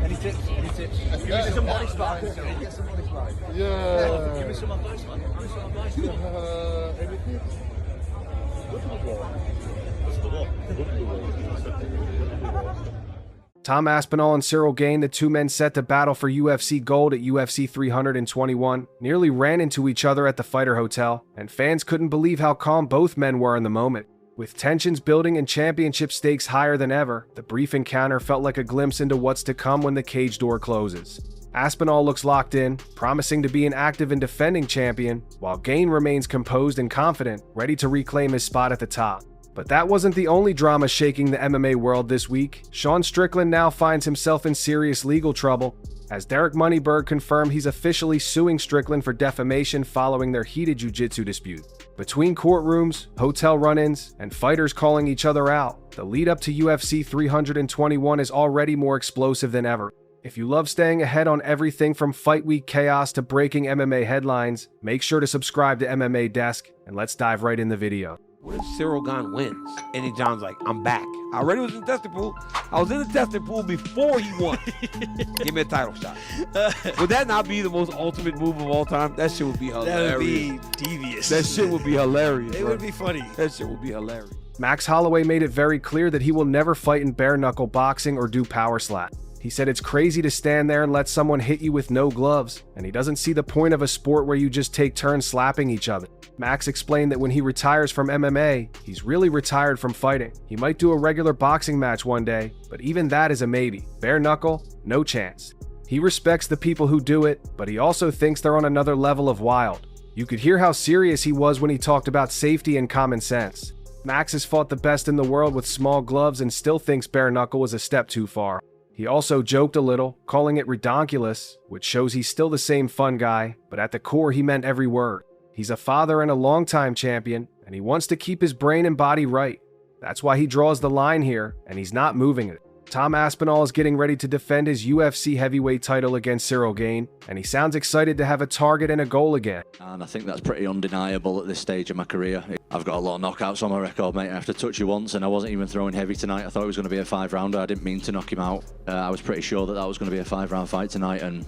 Any tips? Any tips? Give me some body sparring. Get some body sparring. Yeah. Give me some advice, man. Give me some advice. Any tips? Tom Aspinall and Ciryl Gane, the two men set to battle for UFC gold at UFC 321, nearly ran into each other at the Fighter Hotel, and fans couldn't believe how calm both men were in the moment. With tensions building and championship stakes higher than ever, the brief encounter felt like a glimpse into what's to come when the cage door closes. Aspinall looks locked in, promising to be an active and defending champion, while Gane remains composed and confident, ready to reclaim his spot at the top. But that wasn't the only drama shaking the MMA world this week. Sean Strickland now finds himself in serious legal trouble, as Derek Moneyberg confirmed he's officially suing Strickland for defamation following their heated jiu-jitsu dispute. Between courtrooms, hotel run-ins, and fighters calling each other out, the lead-up to UFC 321 is already more explosive than ever. If you love staying ahead on everything from fight week chaos to breaking MMA headlines, make sure to subscribe to MMA Desk, and let's dive right in the video. What if Ciryl Gane wins? And then John's like, I'm back. I already was in the testing pool. I was in the testing pool before he won. Give me a title shot. Would that not be the most ultimate move of all time? That shit would be hilarious. That would be devious. That shit would be hilarious. It would be funny. That shit would be hilarious. Max Holloway made it very clear that he will never fight in bare-knuckle boxing or do power slap. He said it's crazy to stand there and let someone hit you with no gloves, and he doesn't see the point of a sport where you just take turns slapping each other. Max explained that when he retires from MMA, he's really retired from fighting. He might do a regular boxing match one day, but even that is a maybe. Bare knuckle, no chance. He respects the people who do it, but he also thinks they're on another level of wild. You could hear how serious he was when he talked about safety and common sense. Max has fought the best in the world with small gloves and still thinks bare knuckle was a step too far. He also joked a little, calling it redonkulous, which shows he's still the same fun guy, but at the core he meant every word. He's a father and a longtime champion, and he wants to keep his brain and body right. That's why he draws the line here, and he's not moving it. Tom Aspinall is getting ready to defend his UFC heavyweight title against Ciryl Gane, and he sounds excited to have a target and a goal again. And I think that's pretty undeniable at this stage of my career. I've got a lot of knockouts on my record, mate. I have to touch you once, and I wasn't even throwing heavy tonight. I thought it was going to be a 5-rounder. I didn't mean to knock him out. I was pretty sure that was going to be a 5-round fight tonight, and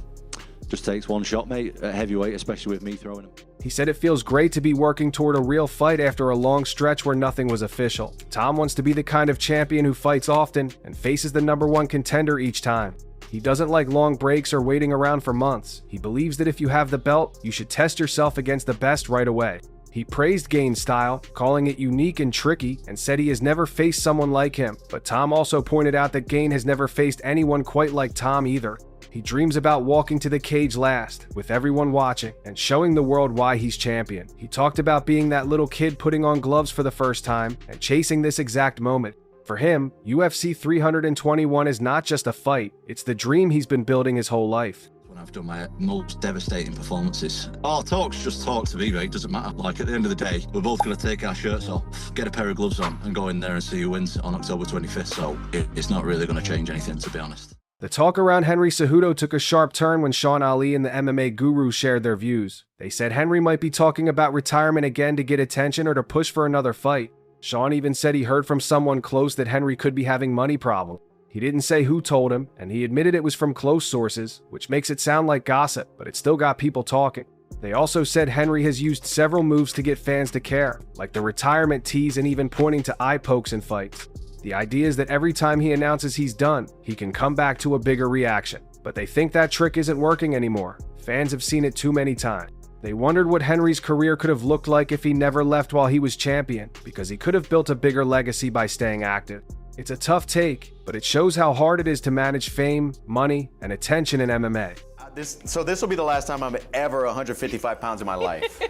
just takes one shot, mate, at heavyweight, especially with me throwing him. He said it feels great to be working toward a real fight after a long stretch where nothing was official. Tom wants to be the kind of champion who fights often and faces the #1 contender each time. He doesn't like long breaks or waiting around for months. He believes that if you have the belt, you should test yourself against the best right away. He praised Gane's style, calling it unique and tricky, and said he has never faced someone like him. But Tom also pointed out that Gane has never faced anyone quite like Tom either. He dreams about walking to the cage last, with everyone watching, and showing the world why he's champion. He talked about being that little kid putting on gloves for the first time, and chasing this exact moment. For him, UFC 321 is not just a fight, it's the dream he's been building his whole life. When I've done my most devastating performances. Talk's just talk to me, mate. Doesn't matter. Like, at the end of the day, we're both going to take our shirts off, get a pair of gloves on, and go in there and see who wins on October 25th. So it's not really going to change anything, to be honest. The talk around Henry Cejudo took a sharp turn when Sean Ali and the MMA guru shared their views. They said Henry might be talking about retirement again to get attention or to push for another fight. Sean even said he heard from someone close that Henry could be having money problems. He didn't say who told him, and he admitted it was from close sources, which makes it sound like gossip, but it still got people talking. They also said Henry has used several moves to get fans to care, like the retirement tease and even pointing to eye pokes in fights. The idea is that every time he announces he's done, he can come back to a bigger reaction. But they think that trick isn't working anymore. Fans have seen it too many times. They wondered what Henry's career could have looked like if he never left while he was champion, because he could have built a bigger legacy by staying active. It's a tough take, but it shows how hard it is to manage fame, money, and attention in MMA. This will be the last time I'm ever 155 pounds in my life.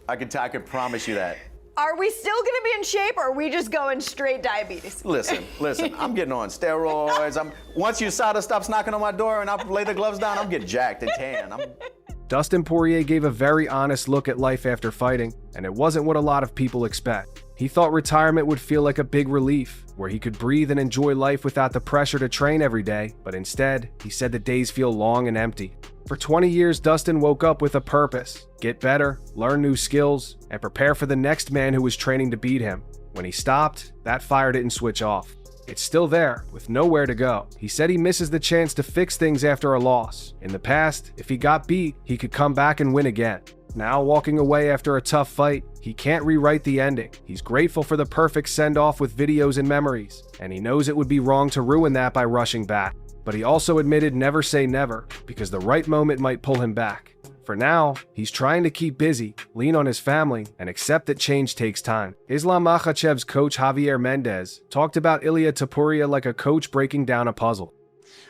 I can promise you that. Are we still gonna be in shape, or are we just going straight diabetes? Listen, I'm getting on steroids. Once USADA stops knocking on my door and I lay the gloves down, I'm getting jacked and tan. Dustin Poirier gave a very honest look at life after fighting, and it wasn't what a lot of people expect. He thought retirement would feel like a big relief, where he could breathe and enjoy life without the pressure to train every day, but instead, he said the days feel long and empty. For 20 years, Dustin woke up with a purpose: get better, learn new skills, and prepare for the next man who was training to beat him. When he stopped, that fire didn't switch off. It's still there, with nowhere to go. He said he misses the chance to fix things after a loss. In the past, if he got beat, he could come back and win again. Now, walking away after a tough fight, he can't rewrite the ending. He's grateful for the perfect send-off with videos and memories, and he knows it would be wrong to ruin that by rushing back. But he also admitted never say never, because the right moment might pull him back. For now, he's trying to keep busy, lean on his family, and accept that change takes time. Islam Makhachev's coach Javier Mendez talked about Ilia Topuria like a coach breaking down a puzzle.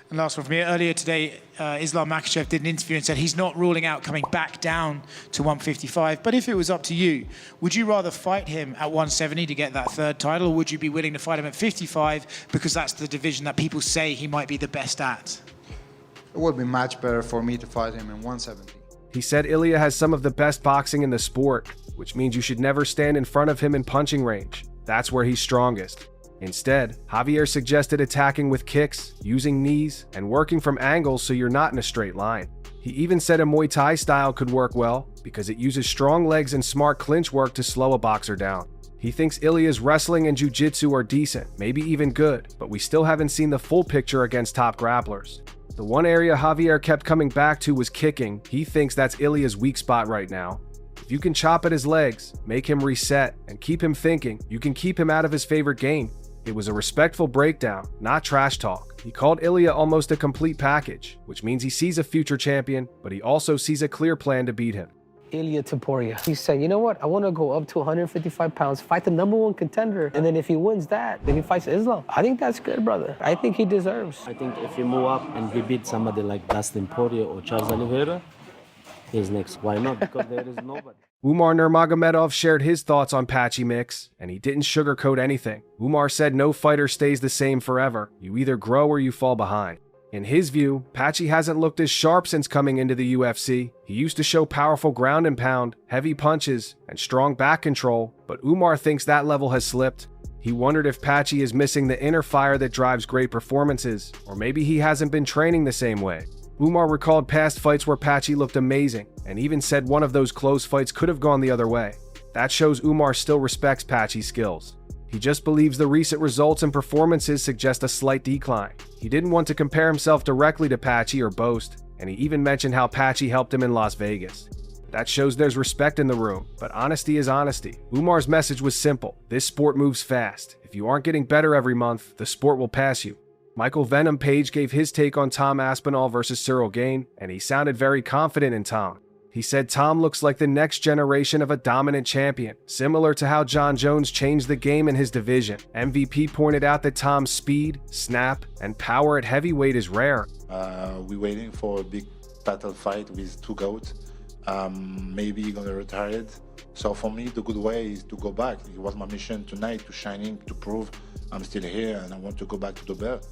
And last one from me. Earlier today, Islam Makhachev did an interview and said he's not ruling out coming back down to 155. But if it was up to you, would you rather fight him at 170 to get that third title, or would you be willing to fight him at 55 because that's the division that people say he might be the best at? It would be much better for me to fight him in 170. He said Ilia has some of the best boxing in the sport, which means you should never stand in front of him in punching range. That's where he's strongest. Instead, Javier suggested attacking with kicks, using knees, and working from angles so you're not in a straight line. He even said a Muay Thai style could work well because it uses strong legs and smart clinch work to slow a boxer down. He thinks Ilia's wrestling and jiu-jitsu are decent, maybe even good, but we still haven't seen the full picture against top grapplers. The one area Javier kept coming back to was kicking. He thinks that's Ilia's weak spot right now. If you can chop at his legs, make him reset, and keep him thinking, you can keep him out of his favorite game. It was a respectful breakdown, not trash talk. He called Ilia almost a complete package, which means he sees a future champion, but he also sees a clear plan to beat him. Ilia Topuria. He said, you know what, I want to go up to 155 pounds, fight the #1 contender, and then if he wins that, then he fights Islam. I think that's good, brother. I think he deserves. I think if he move up and he beat somebody like Dustin Poirier or Charles Oliveira, he's next. Why not? Because there is nobody. Umar Nurmagomedov shared his thoughts on Patchy Mix, and he didn't sugarcoat anything. Umar said no fighter stays the same forever. You either grow or you fall behind. In his view, Patchy hasn't looked as sharp since coming into the UFC. He used to show powerful ground and pound, heavy punches, and strong back control, but Umar thinks that level has slipped. He wondered if Patchy is missing the inner fire that drives great performances, or maybe he hasn't been training the same way. Umar recalled past fights where Patchy looked amazing, and even said one of those close fights could have gone the other way. That shows Umar still respects Patchy's skills. He just believes the recent results and performances suggest a slight decline. He didn't want to compare himself directly to Patchy or boast, and he even mentioned how Patchy helped him in Las Vegas. That shows there's respect in the room, but honesty is honesty. Umar's message was simple. This sport moves fast. If you aren't getting better every month, the sport will pass you. Michael Venom Page gave his take on Tom Aspinall versus Ciryl Gane, and he sounded very confident in Tom. He said Tom looks like the next generation of a dominant champion, similar to how John Jones changed the game in his division. MVP pointed out that Tom's speed, snap, and power at heavyweight is rare. We're waiting for a big battle fight with two GOATs. Maybe he's gonna retire it. So for me, the good way is to go back. It was my mission tonight to shining, to prove I'm still here and I want to go back to the belt.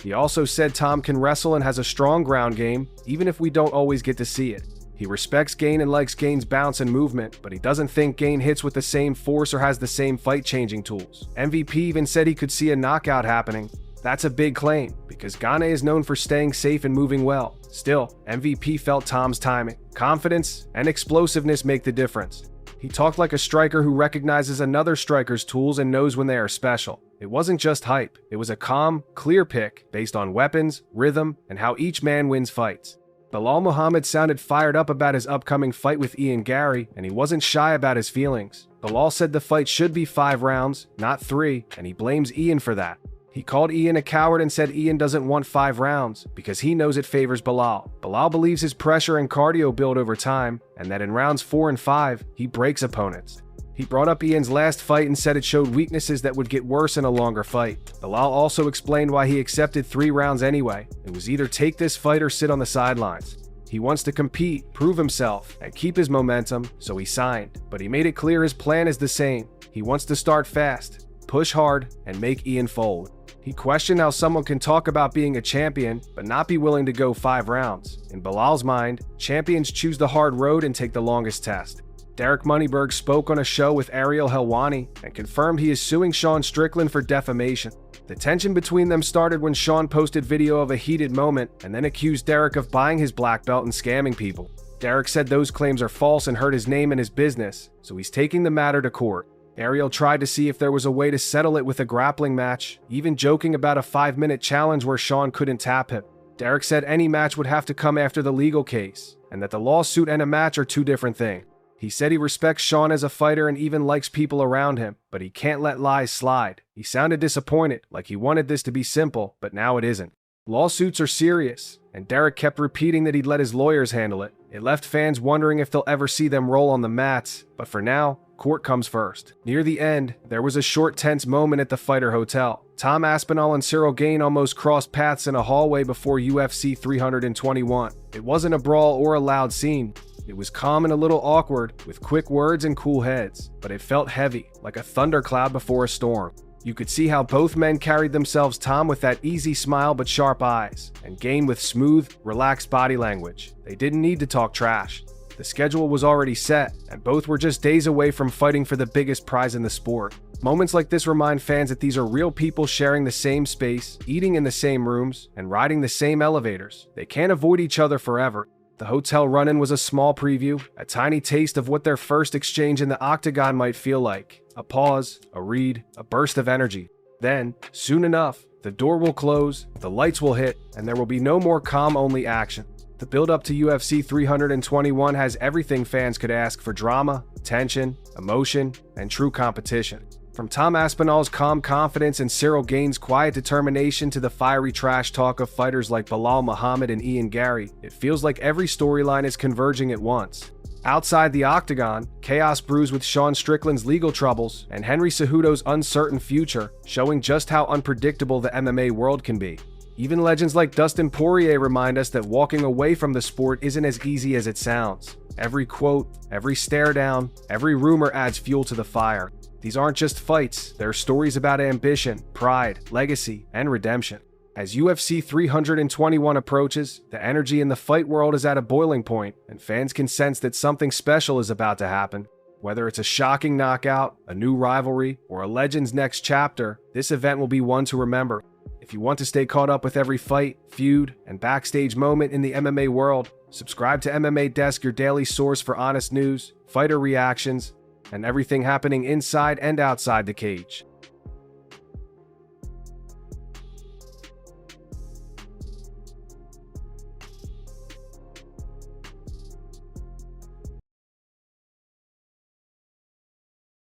He also said Tom can wrestle and has a strong ground game, even if we don't always get to see it. He respects Gane and likes Gane's bounce and movement, but he doesn't think Gane hits with the same force or has the same fight-changing tools. MVP even said he could see a knockout happening. That's a big claim, because Gane is known for staying safe and moving well. Still, MVP felt Tom's timing. Confidence and explosiveness make the difference. He talked like a striker who recognizes another striker's tools and knows when they are special. It wasn't just hype, it was a calm, clear pick based on weapons, rhythm, and how each man wins fights. Belal Muhammad sounded fired up about his upcoming fight with Ian Garry, and he wasn't shy about his feelings. Belal said the fight should be 5 rounds, not 3, and he blames Ian for that. He called Ian a coward and said Ian doesn't want 5 rounds because he knows it favors Belal. Belal believes his pressure and cardio build over time, and that in rounds 4 and 5, he breaks opponents. He brought up Ian's last fight and said it showed weaknesses that would get worse in a longer fight. Belal also explained why he accepted 3 rounds anyway. It was either take this fight or sit on the sidelines. He wants to compete, prove himself, and keep his momentum, so he signed. But he made it clear his plan is the same. He wants to start fast, push hard, and make Ian fold. He questioned how someone can talk about being a champion, but not be willing to go 5 rounds. In Belal's mind, champions choose the hard road and take the longest test. Derek Moneyberg spoke on a show with Ariel Helwani and confirmed he is suing Sean Strickland for defamation. The tension between them started when Sean posted video of a heated moment and then accused Derek of buying his black belt and scamming people. Derek said those claims are false and hurt his name and his business, so he's taking the matter to court. Ariel tried to see if there was a way to settle it with a grappling match, even joking about a 5-minute challenge where Sean couldn't tap him. Derek said any match would have to come after the legal case, and that the lawsuit and a match are two different things. He said he respects Sean as a fighter and even likes people around him, but he can't let lies slide. He sounded disappointed, like he wanted this to be simple, but now it isn't. Lawsuits are serious, and Derek kept repeating that he'd let his lawyers handle it. It left fans wondering if they'll ever see them roll on the mats, but for now, court comes first. Near the end, there was a short tense moment at the Fighter Hotel. Tom Aspinall and Ciryl Gane almost crossed paths in a hallway before UFC 321. It wasn't a brawl or a loud scene. It was calm and a little awkward, with quick words and cool heads, but it felt heavy, like a thundercloud before a storm. You could see how both men carried themselves, Tom with that easy smile but sharp eyes, and Gane with smooth, relaxed body language. They didn't need to talk trash. The schedule was already set, and both were just days away from fighting for the biggest prize in the sport. Moments like this remind fans that these are real people sharing the same space, eating in the same rooms, and riding the same elevators. They can't avoid each other forever. The hotel run-in was a small preview, a tiny taste of what their first exchange in the octagon might feel like. A pause, a read, a burst of energy. Then, soon enough, the door will close, the lights will hit, and there will be no more calm-only action. The build-up to UFC 321 has everything fans could ask for: drama, tension, emotion, and true competition. From Tom Aspinall's calm confidence and Ciryl Gane's quiet determination to the fiery trash talk of fighters like Belal Muhammad and Ian Garry, it feels like every storyline is converging at once. Outside the octagon, chaos brews with Sean Strickland's legal troubles and Henry Cejudo's uncertain future, showing just how unpredictable the MMA world can be. Even legends like Dustin Poirier remind us that walking away from the sport isn't as easy as it sounds. Every quote, every stare down, every rumor adds fuel to the fire. These aren't just fights, they're stories about ambition, pride, legacy, and redemption. As UFC 321 approaches, the energy in the fight world is at a boiling point, and fans can sense that something special is about to happen. Whether it's a shocking knockout, a new rivalry, or a legend's next chapter, this event will be one to remember. If you want to stay caught up with every fight, feud, and backstage moment in the MMA world, subscribe to MMA Desk, your daily source for honest news, fighter reactions, and everything happening inside and outside the cage.